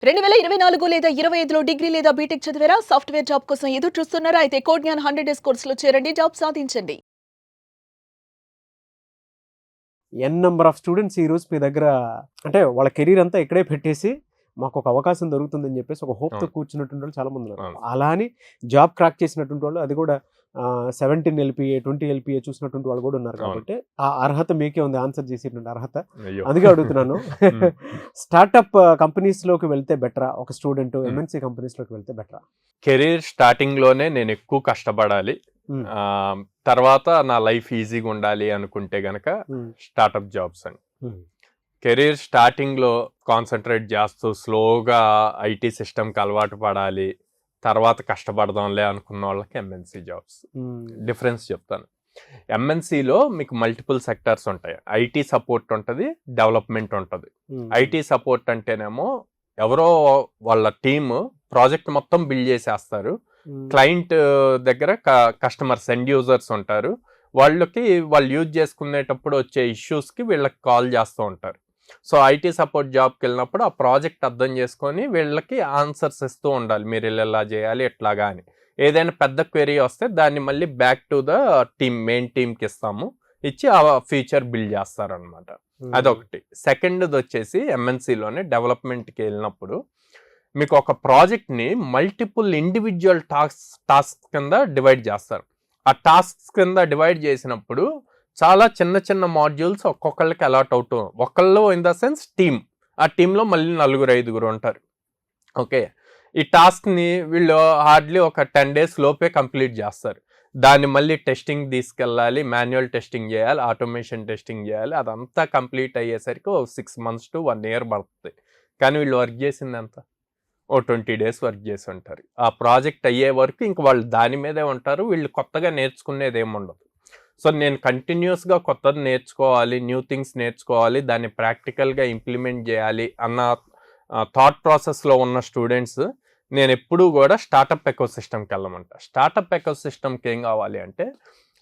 2024 లేదా 25లో డిగ్రీ లేదా బీటెక్ చదివారా? సాఫ్ట్‌వేర్ జాబ్ కోసం ఎదురు చూస్తున్నారా? అయితే కోడ్ జ్ఞాన్ 100 డేస్ కోర్సులో చేరండి. జాబ్ సాధించండి. నంబర్ ఆఫ్ స్టూడెంట్స్ ఈరోజు మీ దగ్గర అంటే వాళ్ళ కెరీర్ అంతా ఇక్కడే పెట్టేసి మాకు ఒక అవకాశం దొరుకుతుందని చెప్పేసి ఒక హోప్తో కూర్చున్నటువంటి వాళ్ళు చాలా మంది ఉన్నారు. అలా అని జాబ్ క్రాక్ చేసినటువంటి వాళ్ళు, అది కూడా 17 ఎల్పిఏ 20 ఎల్పిఏ చూసినటువంటి వాళ్ళు కూడా ఉన్నారు. కాబట్టి ఆ అర్హత మీకే ఉంది, ఆన్సర్ చేసేటువంటి అర్హత. అందుకే అడుగుతున్నాను, స్టార్టప్ కంపెనీస్లోకి వెళ్తే బెటరా ఒక స్టూడెంట్, ఎంఎన్సీ కంపెనీస్లోకి వెళ్తే బెటరా? కెరీర్ స్టార్టింగ్ లోనే నేను ఎక్కువ కష్టపడాలి, తర్వాత నా లైఫ్ ఈజీగా ఉండాలి అనుకుంటే గనక స్టార్టప్ జాబ్స్ అండి. కెరీర్ స్టార్టింగ్ లో కాన్సన్ట్రేట్ చేస్తూ స్లోగా ఐటీ సిస్టమ్కి అలవాటు పడాలి, తర్వాత కష్టపడదాంలే అనుకున్న వాళ్ళకి ఎంఎన్సీ జాబ్స్. డిఫరెన్స్ చెప్తాను. ఎంఎన్సీలో మీకు మల్టిపుల్ సెక్టర్స్ ఉంటాయి. ఐటీ సపోర్ట్ ఉంటుంది, డెవలప్మెంట్ ఉంటుంది. ఐటీ సపోర్ట్ అంటేనేమో ఎవరో వాళ్ళ టీమ్ ప్రాజెక్ట్ మొత్తం బిల్డ్ చేసేస్తారు. క్లయింట్ దగ్గర కస్టమర్స్, ఎండ్ యూజర్స్ ఉంటారు. వాళ్ళు యూజ్ చేసుకునేటప్పుడు వచ్చే ఇష్యూస్కి వీళ్ళకి కాల్ చేస్తూ ఉంటారు. సో ఐటీ సపోర్ట్ జాబ్కి వెళ్ళినప్పుడు ఆ ప్రాజెక్ట్ అర్థం చేసుకొని వీళ్ళకి ఆన్సర్స్ ఇస్తూ ఉండాలి, మీరు ఇలా చేయాలి ఎట్లాగా అని. ఏదైనా పెద్ద క్వెరీ వస్తే దాన్ని మళ్ళీ back to the team, main టీమ్కి ఇస్తాము, ఇచ్చి ఆ ఫీచర్ బిల్డ్ చేస్తారనమాట. అదొకటి. సెకండ్ది వచ్చేసి ఎంఎన్సీలోనే డెవలప్మెంట్కి వెళ్ళినప్పుడు మీకు ఒక ప్రాజెక్ట్ని మల్టిపుల్ ఇండివిజువల్ టాస్క్ కింద డివైడ్ చేస్తారు. ఆ టాస్క్స్ కింద డివైడ్ చేసినప్పుడు చాలా చిన్న చిన్న మాడ్యూల్స్ ఒక్కొక్కళ్ళకి అలాట్ అవుతూ, ఒకళ్ళు ఇన్ ద సెన్స్ టీమ్, ఆ టీంలో మళ్ళీ 4-5 ఉంటారు. ఓకే, ఈ టాస్క్ని వీళ్ళు హార్డ్లీ ఒక 10 days లోపే కంప్లీట్ చేస్తారు. దాన్ని మళ్ళీ టెస్టింగ్ తీసుకెళ్ళాలి, మాన్యువల్ టెస్టింగ్ చేయాలి, ఆటోమేషన్ టెస్టింగ్ చేయాలి. అదంతా కంప్లీట్ అయ్యేసరికి 6 months to 1 year పడుతుంది. కానీ వీళ్ళు వర్క్ చేసింది ఎంత? 20 days వర్క్ చేసి ఉంటారు. ఆ ప్రాజెక్ట్ అయ్యే వరకు ఇంక వాళ్ళు దాని మీదే ఉంటారు. వీళ్ళు కొత్తగా నేర్చుకునేది ఏముండదు. సో నేను కంటిన్యూస్గా కొత్తది నేర్చుకోవాలి, న్యూ థింగ్స్ నేర్చుకోవాలి, దాన్ని ప్రాక్టికల్గా ఇంప్లిమెంట్ చేయాలి అన్న థాట్ ప్రాసెస్లో ఉన్న స్టూడెంట్స్ నేను ఎప్పుడూ కూడా స్టార్టప్ ఎకోసిస్టమ్కి వెళ్ళమంట. స్టార్టప్ ఎకోసిస్టమ్కి ఏం కావాలి అంటే,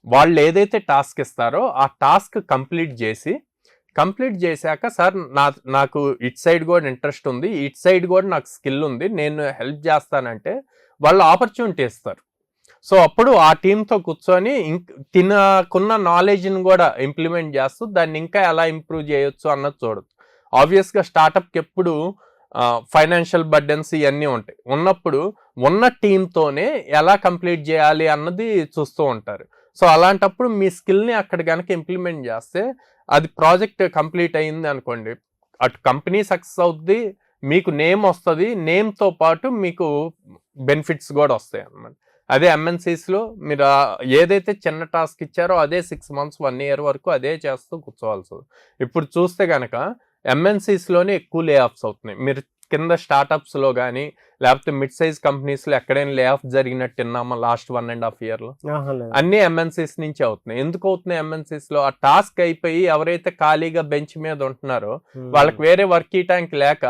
వాళ్ళు ఏదైతే టాస్క్ ఇస్తారో ఆ టాస్క్ కంప్లీట్ చేశాక, సార్ నాకు ఇట్ సైడ్ కూడా ఇంట్రెస్ట్ ఉంది, ఇట్ సైడ్ కూడా నాకు స్కిల్ ఉంది, నేను హెల్ప్ చేస్తానంటే వాళ్ళు ఆపర్చునిటీ ఇస్తారు. సో అప్పుడు ఆ టీంతో కూర్చొని తినకున్న నాలెడ్జ్ని కూడా ఇంప్లిమెంట్ చేస్తూ దాన్ని ఇంకా ఎలా ఇంప్రూవ్ చేయొచ్చు అన్నది చూడదు. ఆబ్వియస్గా స్టార్టప్కి ఎప్పుడు ఫైనాన్షియల్ బర్డెన్స్ ఇవన్నీ ఉంటాయి. ఉన్నప్పుడు ఉన్న టీంతోనే ఎలా కంప్లీట్ చేయాలి అన్నది చూస్తూ ఉంటారు. సో అలాంటప్పుడు మీ స్కిల్ని అక్కడ కనుక ఇంప్లిమెంట్ చేస్తే అది ప్రాజెక్ట్ కంప్లీట్ అయింది అనుకోండి, అటు కంపెనీ సక్సెస్ అవుద్ది, మీకు నేమ్ వస్తుంది, నేమ్తో పాటు మీకు బెనిఫిట్స్ కూడా వస్తాయి అన్నమాట. అదే ఎంఎన్సీస్లో మీరు ఏదైతే చిన్న టాస్క్ ఇచ్చారో అదే 6 months 1 year వరకు అదే చేస్తూ కూర్చోవాల్సి. ఇప్పుడు చూస్తే కనుక ఎంఎన్సీస్లోనే ఎక్కువ లే ఆఫ్స్ అవుతున్నాయి. మీరు కింద స్టార్టప్స్లో కానీ లేకపోతే మిడ్ సైజ్ కంపెనీస్లో ఎక్కడైనా లే ఆఫ్ జరిగినట్టు విన్నామా లాస్ట్ 1.5 yearలో? అన్నీ ఎంఎన్సీస్ నుంచి అవుతున్నాయి. ఎందుకు అవుతున్నాయి ఎంఎన్సీస్లో? ఆ టాస్క్ అయిపోయి ఎవరైతే ఖాళీగా బెంచ్ మీద ఉంటున్నారో వాళ్ళకి వేరే వర్క్ ఇయటానికి లేక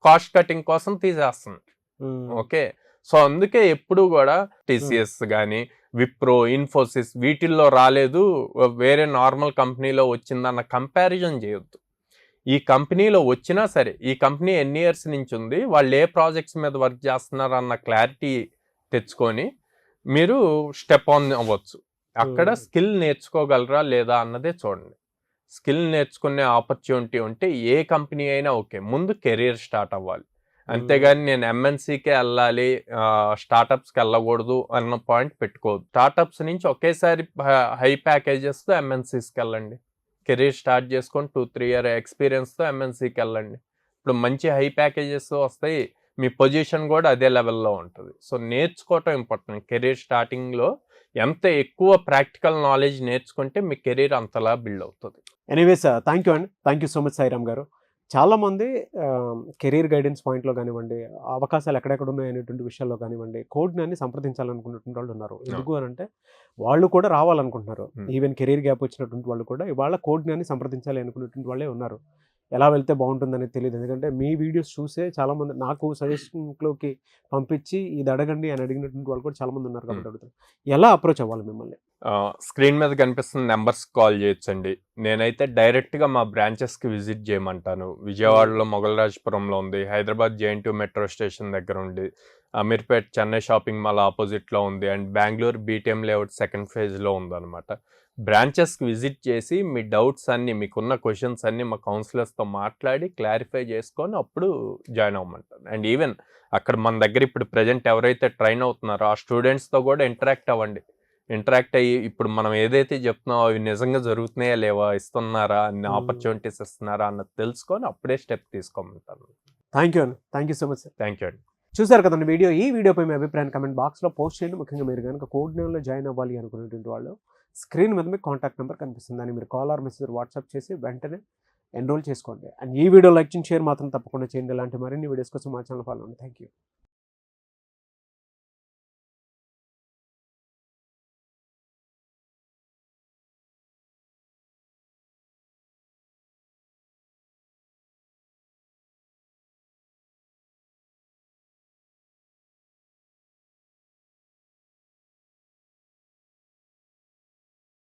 కాస్ట్ కటింగ్ కోసం తీసేస్తున్నారు. ఓకే, సో అందుకే ఎప్పుడు కూడా టీసీఎస్ కానీ విప్రో, ఇన్ఫోసిస్ వీటిల్లో రాలేదు, వేరే నార్మల్ కంపెనీలో వచ్చిందన్న కంపారిజన్ చేయొద్దు. ఈ కంపెనీలో వచ్చినా సరే ఈ కంపెనీ ఎన్ని ఇయర్స్ నుంచి ఉంది, వాళ్ళు ఏ ప్రాజెక్ట్స్ మీద వర్క్ చేస్తున్నారు అన్న క్లారిటీ తెచ్చుకొని మీరు స్టెప్ ఆన్ అవ్వచ్చు. అక్కడ స్కిల్ నేర్చుకోగలరా లేదా అన్నదే చూడండి. స్కిల్ నేర్చుకునే ఆపర్చునిటీ ఉంటే ఏ కంపెనీ అయినా ఓకే, ముందు కెరీర్ స్టార్ట్ అవ్వాలి. అంతేగాని నేను ఎంఎన్సీకే వెళ్ళాలి, స్టార్టప్స్కి వెళ్ళకూడదు అన్న పాయింట్ పెట్టుకోవద్దు. స్టార్టప్స్ నుంచి ఒకేసారి హై ప్యాకేజెస్తో ఎంఎన్సీస్కి వెళ్ళండి. కెరీర్ స్టార్ట్ చేసుకొని 2-3 year ఎక్స్పీరియన్స్తో ఎంఎన్సీకి వెళ్ళండి. ఇప్పుడు మంచి హై ప్యాకేజెస్ వస్తాయి, మీ పొజిషన్ కూడా అదే లెవెల్లో ఉంటుంది. సో నేర్చుకోవటం ఇంపార్టెంట్. కెరీర్ స్టార్టింగ్లో ఎంత ఎక్కువ ప్రాక్టికల్ నాలెడ్జ్ నేర్చుకుంటే మీ కెరీర్ అంతలా బిల్డ్ అవుతుంది. ఎనీవేస్, థ్యాంక్ యూ అండి. Thank you so much Sairam గారు. చాలామంది కెరీర్ గైడెన్స్ పాయింట్లో కానివ్వండి, అవకాశాలు ఎక్కడెక్కడ ఉన్నాయనేటువంటి విషయాల్లో కానివ్వండి, కోడ్ని సంప్రదించాలనుకున్నటువంటి వాళ్ళు ఉన్నారు. ఎందుకు అని అంటే వాళ్ళు కూడా రావాలనుకుంటున్నారు. ఈవెన్ కెరీర్ గ్యాప్ వచ్చినటువంటి వాళ్ళు కూడా ఇవాళ కోడ్ని సంప్రదించాలి అనుకున్నటువంటి వాళ్ళే ఉన్నారు. ఎలా వెళ్తే బాగుంటుందనేది తెలియదు. ఎందుకంటే మీ వీడియోస్ చూసే చాలామంది నాకు సజెషన్లోకి పంపించి ఇది అడగండి అని అడిగినటువంటి వాళ్ళు కూడా చాలామంది ఉన్నారు. కాబట్టి అడుగుతారు, ఎలా అప్రోచ్ అవ్వాలి మిమ్మల్ని? స్క్రీన్ మీద కనిపిస్తున్న నెంబర్స్ కాల్ చేయొచ్చండి. నేనైతే డైరెక్ట్గా మా బ్రాంచెస్కి విజిట్ చేయమంటాను. విజయవాడలో మొగలరాజపురంలో ఉంది, హైదరాబాద్ JNTU మెట్రో స్టేషన్ దగ్గర ఉంది, అమీర్పేట్ చెన్నై షాపింగ్ మాల్ ఆపోజిట్లో ఉంది, and Bengaluru BTM layout second ఫేజ్లో ఉందన్నమాట. బ్రాంచెస్కి విజిట్ చేసి మీ డౌట్స్ అన్నీ, మీకున్న క్వశ్చన్స్ అన్నీ మా కౌన్సిలర్స్తో మాట్లాడి క్లారిఫై చేసుకొని అప్పుడు జాయిన్ అవ్వమంటాను. అండ్ ఈవెన్ అక్కడ మన దగ్గర ఇప్పుడు ప్రజెంట్ ఎవరైతే ట్రైన్ అవుతున్నారో ఆ స్టూడెంట్స్తో కూడా ఇంటరాక్ట్ అవ్వండి. ఇంటరాక్ట్ అయ్యి ఇప్పుడు మనం ఏదైతే చెప్తున్నామో అవి నిజంగా జరుగుతున్నాయా లేవా, ఇస్తున్నారా, అన్ని ఆపర్చునిటీస్ ఇస్తున్నారా అన్నది తెలుసుకొని అప్పుడే స్టెప్ తీసుకోమంటాను. Thank you so much sir. Thank you అండి. చూసారు కదండి ఈ వీడియోపై మీ అభిప్రాయాన్ని కమెంట్ బాక్స్లో పోస్ట్ చేయండి. ముఖ్యంగా మీరు కనుక కోడ్9లో జాయిన్ అవ్వాలి అనుకునేటువంటి వాళ్ళు స్క్రీన్ మీద మీకు కాంటాక్ట్ నెంబర్ కనిపిస్తుంది, దాన్ని మీరు కాల్ ఆర్ మెసేజ్ వాట్సాప్ చేసి వెంటనే ఎన్రోల్ చేసుకోండి. అండ్ ఈ వీడియో లైక్ చేసి షేర్ మాత్రం తప్పకుండా చేయండి. ఇలాంటి మరిన్ని వీడియోస్ కోసం మా ఛానల్ ఫాలో అవ్వండి. Thank you.